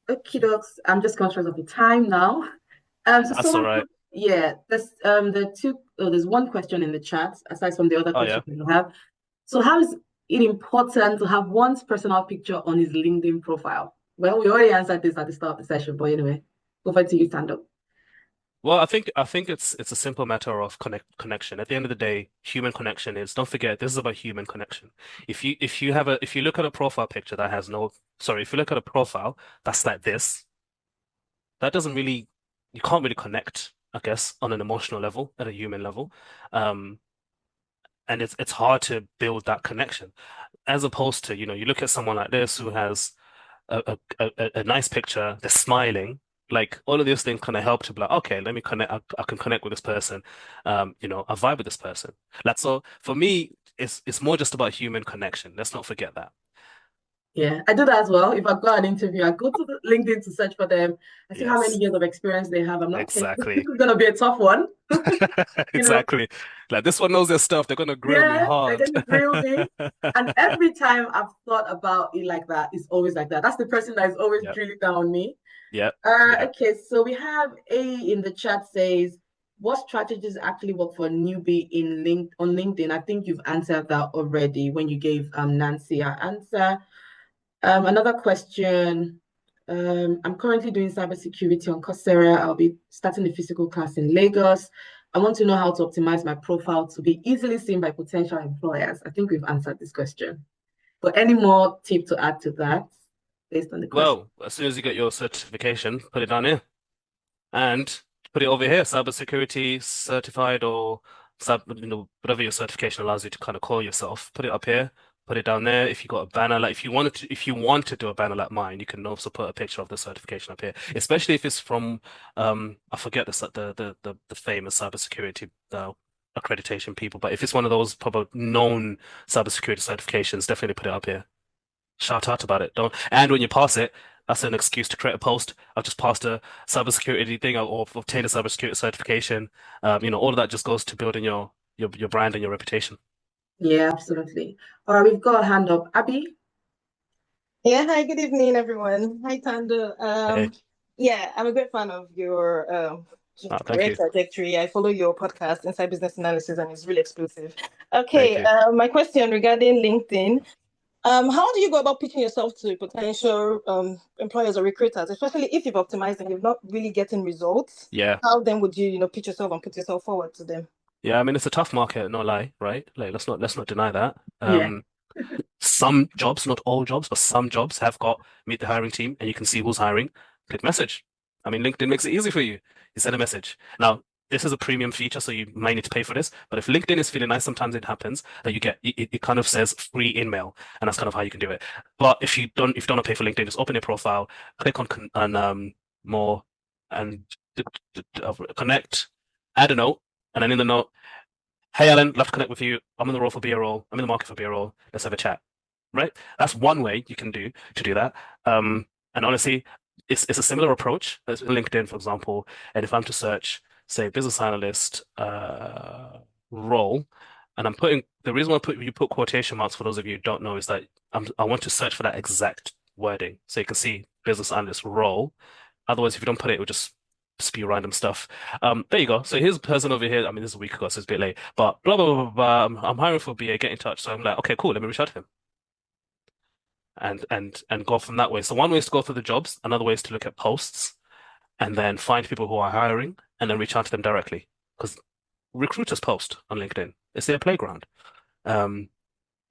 Okay, docs. I'm just conscious of the time now. So That's all someone right. put, yeah, there's one question in the chat aside from the other Oh yeah. questions we have. So how is it important to have one's personal picture on his LinkedIn profile? Well, we already answered this at the start of the session, but anyway, over to you, stand up. Well, I think it's a simple matter of connection. At the end of the day, human connection is, don't forget, this is about human connection. If you look at a profile picture that has no, sorry, if you look at a profile that's like this, that doesn't really, you can't really connect, I guess, on an emotional level, at a human level. Um, and it's hard to build that connection. As opposed to, you look at someone like this who has a nice picture, they're smiling. Like all of these things kind of help to be like, okay, let me connect. I can connect with this person. I vibe with this person. Like so, for me, it's more just about human connection. Let's not forget that. Yeah, I do that as well. If I go an interview, I go to the LinkedIn to search for them. I see how many Yes, years of experience they have. I'm like, okay, this exactly, is gonna be a tough one. You know, exactly. Like this one knows their stuff. They're gonna grill me yeah, they're hard. gonna grill me. And every time I've thought about it like that, it's always like that. That's the person that is always Yep, drilling down on me. yep, yep. Okay, so we have A in the chat says, what strategies actually work for a newbie on LinkedIn? I think you've answered that already when you gave Nancy our answer. Another question. I'm currently doing cybersecurity on Coursera. I'll be starting a physical class in Lagos. I want to know how to optimize my profile to be easily seen by potential employers. I think we've answered this question. But any more tip to add to that based on the question? Well, as soon as you get your certification, put it down here and put it over here, cybersecurity certified or whatever your certification allows you to kind of call yourself. Put it up here, put it down there. If you got a banner, like if you want to do a banner like mine, you can also put a picture of the certification up here. Especially if it's from I forget the famous cybersecurity accreditation people, but if it's one of those probably known cybersecurity certifications, definitely put it up here. Shout out about it. Don't. And when you pass it, that's an excuse to create a post. I've just passed a cybersecurity thing or obtained a cybersecurity certification. All of that just goes to building your brand and your reputation. Yeah, absolutely. All right, we've got a hand up. Abby? Yeah, hi, good evening, everyone. Hi, Tando. Hey, Yeah, I'm a great fan of your thank career you, trajectory. I follow your podcast, Inside Business Analysis, and it's really explosive. thank Okay, you. my question regarding LinkedIn. How do you go about pitching yourself to potential employers or recruiters, especially if you've optimized and you're not really getting results? Yeah, How then would you, pitch yourself and put yourself forward to them? yeah. I mean, it's a tough market, no lie, right? Like, let's not deny that. Yeah. Some jobs, not all jobs, but some jobs have got meet the hiring team, and you can see who's hiring. Click message. I mean, LinkedIn makes it easy for you. You send a message. Now, this is a premium feature, so you might need to pay for this. But if LinkedIn is feeling nice, sometimes it happens that you get it kind of says free email, and that's kind of how you can do it. But if you don't want to pay for LinkedIn, just open your profile, click on more, and connect, add a note, and then in the note, hey Alan, love to connect with you. I'm in the role for BA role. I'm in the market for BA role. Let's have a chat. Right? That's one way you can do that. And honestly, it's a similar approach as LinkedIn, for example. And if I'm to search, say, business analyst role, and I'm putting the reason why you put quotation marks for those of you who don't know is that I want to search for that exact wording. So you can see business analyst role. Otherwise, if you don't put it, it will just spew random stuff. There you go. So here's a person over here. I mean, this is a week ago, so it's a bit late. But blah blah blah blah blah. I'm hiring for BA. Get in touch. So I'm like, okay, cool. Let me reach out to him and go from that way. So one way is to go through the jobs. Another way is to look at posts and then find people who are hiring and then reach out to them directly because recruiters post on LinkedIn. It's their playground. Um,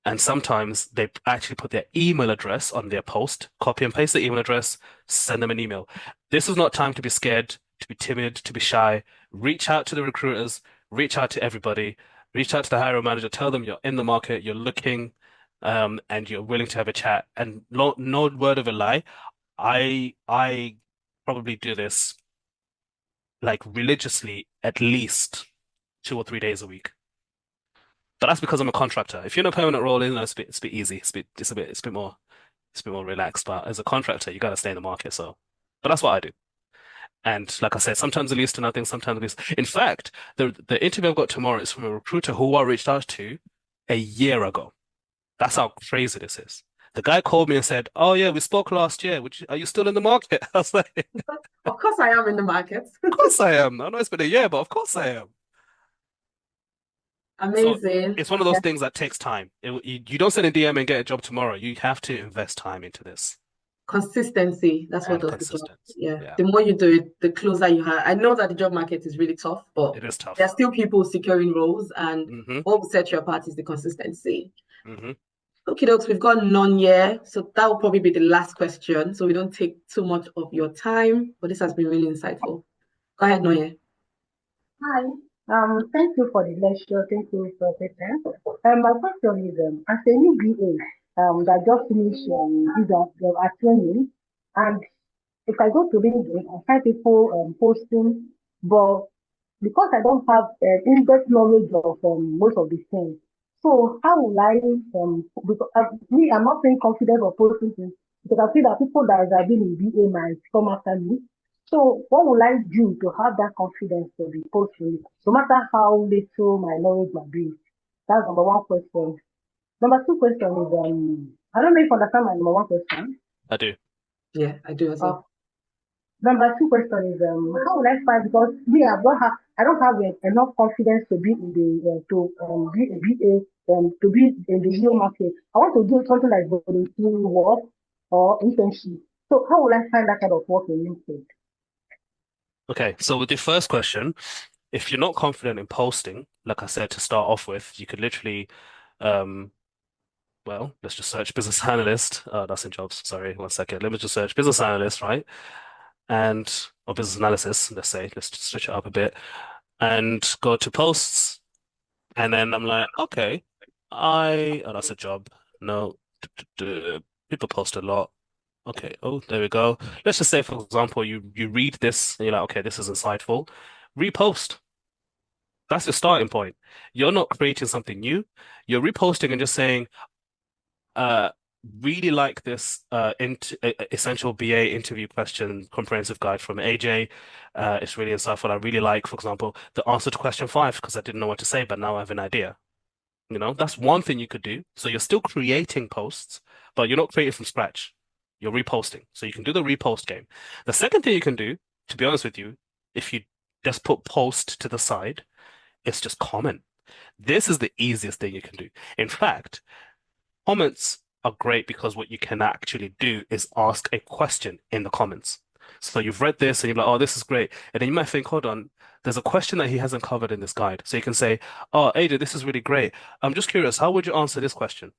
and sometimes they actually put their email address on their post, copy and paste the email address, send them an email. This is not time to be scared, to be timid, to be shy. Reach out to the recruiters, reach out to everybody, reach out to the hiring manager, tell them you're in the market, you're looking, and you're willing to have a chat. And no word of a lie, I probably do this like religiously at least 2 or 3 days a week. But that's because I'm a contractor. If you're in a permanent role, it's a bit easy. It's a bit more relaxed. But as a contractor, you got to stay in the market. But that's what I do. And like I said, sometimes it leads to nothing. Sometimes it leads. In fact, the interview I've got tomorrow is from a recruiter who I reached out to a year ago. That's how crazy this is. The guy called me and said, "Oh yeah, we spoke last year. Are you still in the market?" I was like, Of course I am in the market. "Of course I am. I know it's been a year, but of course I am." So Amazing. it's one of those things that takes time. You don't send a DM and get a job tomorrow. You have to invest time into this Consistency. That's what and does the job. consistency. Yeah. Yeah, The more you do it, the closer you are. I know that the job market is really tough, but it is there are tough. still people securing roles, and hmm what will set you apart is the consistency. hmm Okay, dokes, we've got none here, so that will probably be the last question, so we don't take too much of your time. But this has been really insightful. Go ahead, Noye. Hi. Thank you for the lecture. Thank you for the time. My question is, as a new BA, that just finished our training, and if I go to LinkedIn, I find people posting, but because I don't have in-depth knowledge of most of these things, so how will I because I'm not saying confident of posting things because I feel that people that have been in BA might come after me. So what will I do to have that confidence to be posting, no matter how little my knowledge might be? That's number one question. Number two question is I don't know if you understand my number one question. I do. Yeah, I do as well. Number two question is how will I find because me I don't have enough confidence to be in the to be a BA to be in the new market. I want to do something like volunteering work or internship. So how will I find that kind of work in LinkedIn? Okay, so with the first question, if you're not confident in posting, like I said to start off with, you could literally, um, well, let's just search business analyst. That's in jobs. Sorry, one second. Let me just search business analyst, right? And or business analysis, let's say. Let's just switch it up a bit and go to posts. And then I'm like, okay, oh, that's a job. No, people post a lot. Okay. Oh, there we go. Let's just say, for example, you read this and you're like, okay, this is insightful. Repost. That's your starting point. You're not creating something new. You're reposting and just saying, uh, really like this int essential BA interview question comprehensive guide from AJ. It's really insightful. I really like, for example, the answer to question 5 because I didn't know what to say, but now I have an idea. You know, that's one thing you could do. So you're still creating posts, but you're not creating from scratch. You're reposting. So you can do the repost game. The second thing you can do, to be honest with you, if you just put post to the side, it's just comment. This is the easiest thing you can do. In fact, comments are great because what you can actually do is ask a question in the comments. So you've read this and you're like, oh, this is great. And then you might think, hold on, there's a question that he hasn't covered in this guide. So you can say, oh, AJ, this is really great. I'm just curious, how would you answer this question?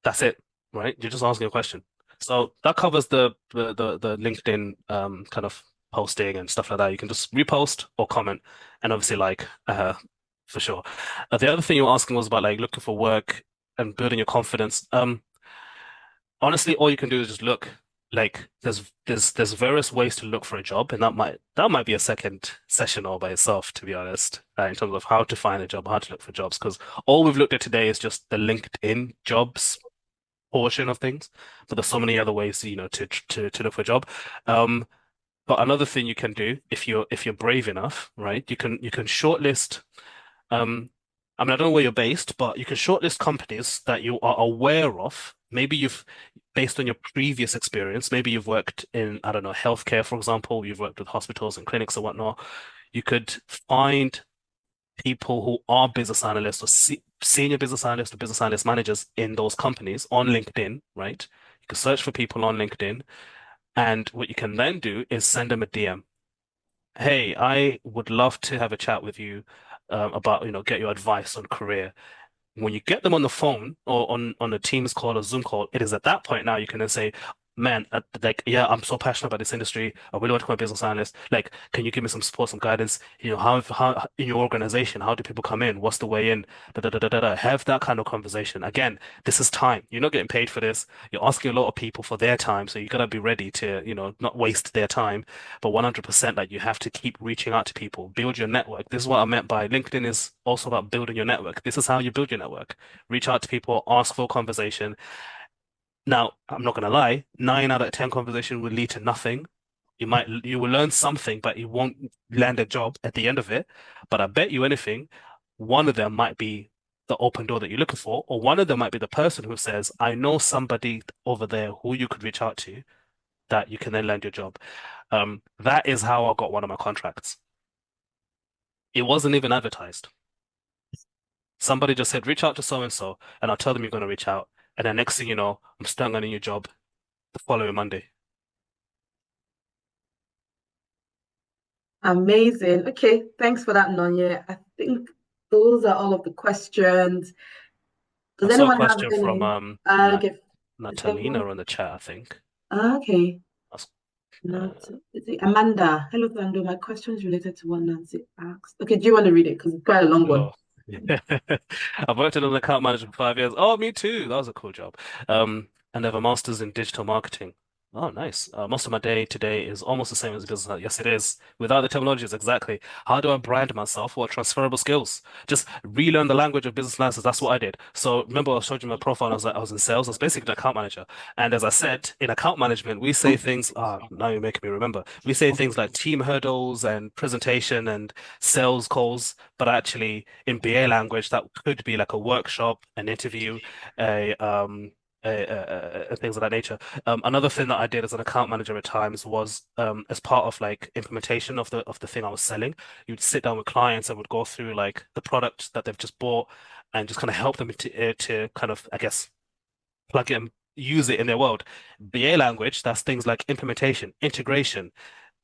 That's it, right? You're just asking a question. So that covers the LinkedIn kind of posting and stuff like that. You can just repost or comment and obviously for sure. The other thing you were asking was about like looking for work and building your confidence. Honestly, all you can do is just look. Like there's various ways to look for a job, and that might be a second session all by itself, to be honest, in terms of how to find a job, how to look for jobs. Because all we've looked at today is just the LinkedIn jobs portion of things, but there's so many other ways, to look for a job. But another thing you can do if you're brave enough, right? You can shortlist. I mean, I don't know where you're based, but you can shortlist companies that you are aware of. Maybe based on your previous experience, maybe you've worked in, I don't know, healthcare, for example, you've worked with hospitals and clinics and whatnot. You could find people who are business analysts or senior business analysts or business analyst managers in those companies on LinkedIn, right? You can search for people on LinkedIn, and what you can then do is send them a DM. Hey, I would love to have a chat with you about, get your advice on career. When you get them on the phone or on a Teams call or Zoom call, it is at that point now you can then say, man, like, yeah, I'm so passionate about this industry. I really want to become a business analyst. Like, can you give me some support, some guidance? How in your organization, how do people come in? What's the way in? Da, da, da, da, da, da. Have that kind of conversation. Again, this is time. You're not getting paid for this. You're asking a lot of people for their time, so you gotta be ready to, not waste their time. But 100% that you have to keep reaching out to people, build your network. This is what I meant by LinkedIn is also about building your network. This is how you build your network. Reach out to people, ask for a conversation. Now, I'm not gonna lie, 9 out of 10 conversation will lead to nothing. You will learn something, but you won't land a job at the end of it. But I bet you anything, one of them might be the open door that you're looking for, or one of them might be the person who says, I know somebody over there who you could reach out to that you can then land your job. That is how I got one of my contracts. It wasn't even advertised. Somebody just said, reach out to so and so, and I'll tell them you're going to reach out. And then next thing you know, I'm starting on a new job the following Monday. Amazing. Okay, thanks for that, Nonye. I think those are all of the questions. I Does saw a anyone have question from any? Nat Okay, is Natalina anyone? on the chat, I think. Okay, That's, uh, not is it Amanda. Hello, Thando. My question is related to what Nancy asked. Okay, do you want to read it? Because it's quite a long one. oh. I've worked as an account manager for 5 years. Oh, me too. That was a cool job. And I have a master's in digital marketing. Oh, nice. Most of my day today is almost the same as business. Yes, it is. Without the technologies, exactly. How do I brand myself? What transferable skills? Just relearn the language of business analysis. That's what I did. So remember, I showed you my profile. And I was in sales. I was basically an account manager. And as I said, in account management, we say things. Ah, now you're making me remember. We say things like team hurdles and presentation and sales calls. But actually, in BA language, that could be like a workshop, an interview, a things of that nature. Another thing that I did as an account manager at times was as part of like implementation of the thing I was selling, you'd sit down with clients and would go through like the product that they've just bought and just kind of help them to kind of, I guess, plug it and use it in their world. BA language, that's things like implementation, integration,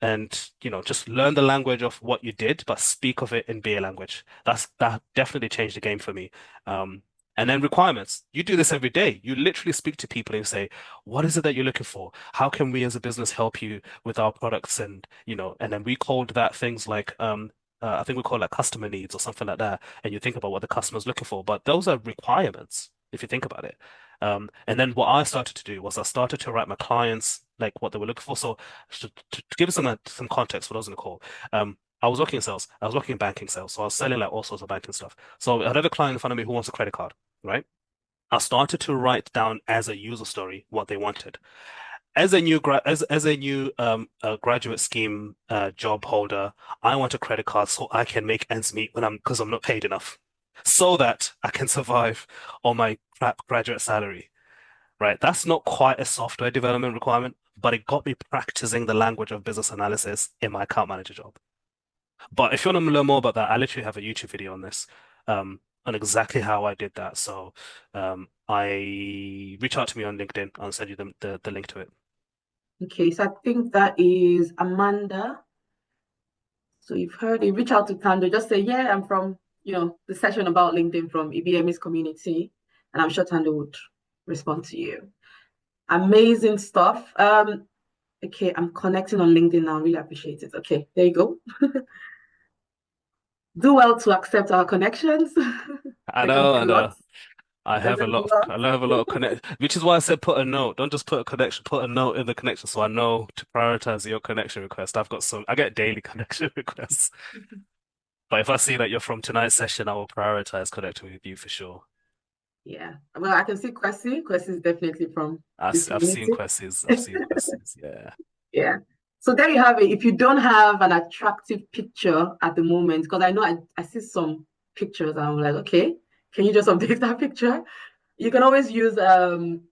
and just learn the language of what you did, but speak of it in BA language. That definitely changed the game for me. Um, and then requirements. You do this every day. You literally speak to people and say, what is it that you're looking for? How can we as a business help you with our products? And then we called that things like I think we call it customer needs or something like that. And you think about what the customer's looking for, but those are requirements if you think about it. And then what I started to do was I started to write my clients like what they were looking for. So to give some context for those in the call, I was working in sales. I was working in banking sales. So I was selling like all sorts of banking stuff. So I had a client in front of me who wants a credit card, right? I started to write down as a user story what they wanted. As a new graduate scheme job holder, I want a credit card so I can make ends meet because I'm not paid enough, so that I can survive on my crap graduate salary. Right? That's not quite a software development requirement, but it got me practicing the language of business analysis in my account manager job. But if you want to learn more about that, I literally have a YouTube video on this, on exactly how I did that. So I reach out to me on LinkedIn. I'll send you the link to it. Okay, so I think that is Amanda. So you've heard it. Reach out to Tando. Just say, yeah, I'm from, the session about LinkedIn from EBM's community. And I'm sure Tando would respond to you. Amazing stuff. Okay, I'm connecting on LinkedIn now. Really appreciate it. Okay, there you go. Do well to accept our connections. I There can know, be I a lot. know. I There's have a a lot of lot. I have a lot of connect, which is why I said put a note. Don't just put a connection, put a note in the connection so I know to prioritize your connection request. I get daily connection requests. But if I see that you're from tonight's session, I will prioritize connecting with you for sure. Yeah. Well, I can see Kwesi. Kwesi is definitely from this I've seen community. questions. I've seen questions. Yeah. Yeah. So there you have it. If you don't have an attractive picture at the moment, because I know I see some pictures and I'm like, okay, can you just update that picture? You can always use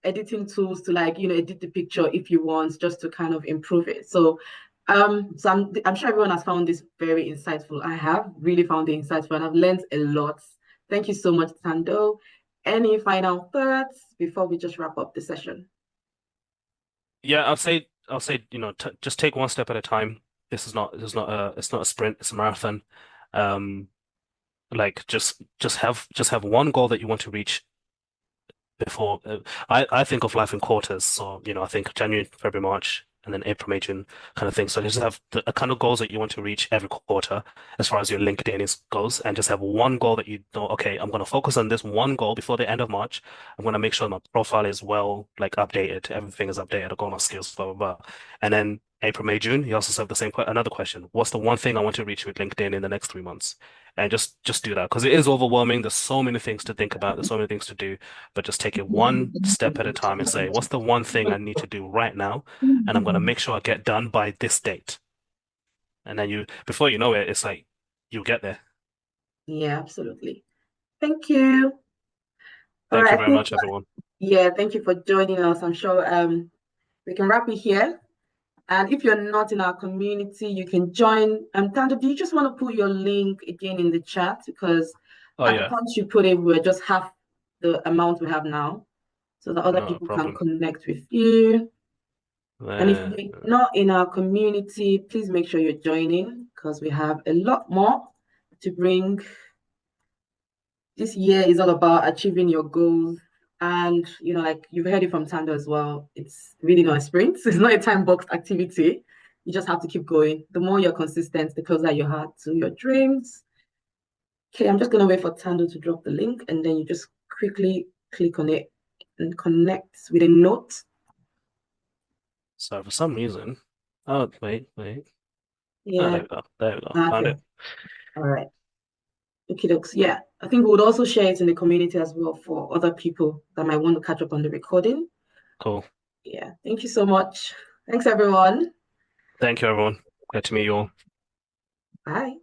editing tools to edit the picture if you want, just to kind of improve it. So I'm sure everyone has found this very insightful. I have really found it insightful and I've learned a lot. Thank you so much, Tando. Any final thoughts before we just wrap up the session? Yeah, I'll say, t just take one step at a time. It's not a sprint, it's a marathon. Um, like just have one goal that you want to reach before. I think of life in quarters. So, I think January, February, March, and then April, May, June kind of thing. So just have the kind of goals that you want to reach every quarter as far as your LinkedIn goes, and just have one goal that you know, okay, I'm going to focus on this one goal before the end of March. I'm going to make sure my profile is well, like updated. Everything is updated. I got my skills, blah, blah, blah. And then April, May, June, you also have the same, another question. What's the one thing I want to reach with LinkedIn in the next 3 months? And just do that because it is overwhelming. There's so many things to think about. There's so many things to do, but just take it one step at a time and say, what's the one thing I need to do right now? And I'm going to make sure I get done by this date. And then before you know it, it's like you'll get there. Yeah, absolutely. Thank you. All Thank you right, I very think, much, everyone. yeah, thank you for joining us. I'm sure we can wrap it here. And if you're not in our community, you can join. Tando, do you just want to put your link again in the chat? Because Oh at the yeah, point you put it, we're just half the amount we have now, so that other no people can problem. connect with you. And if Uh, you're not in our community, please make sure you're joining because we have a lot more to bring. This year is all about achieving your goals. And, like you've heard it from Tando as well, it's really not a sprint. It's not a time-boxed activity. You just have to keep going. The more you're consistent, the closer you are to your dreams. Okay, I'm just going to wait for Tando to drop the link and then you just quickly click on it and connect with a note. so for some reason, oh wait. Oh, Yeah, there we go. There we go. Found okay. it. All right. Okay, dokes. Yeah, I think we would also share it in the community as well for other people that might want to catch up on the recording. Cool. Yeah, thank you so much. Thanks, everyone. Thank you, everyone. Glad to meet you all. Bye.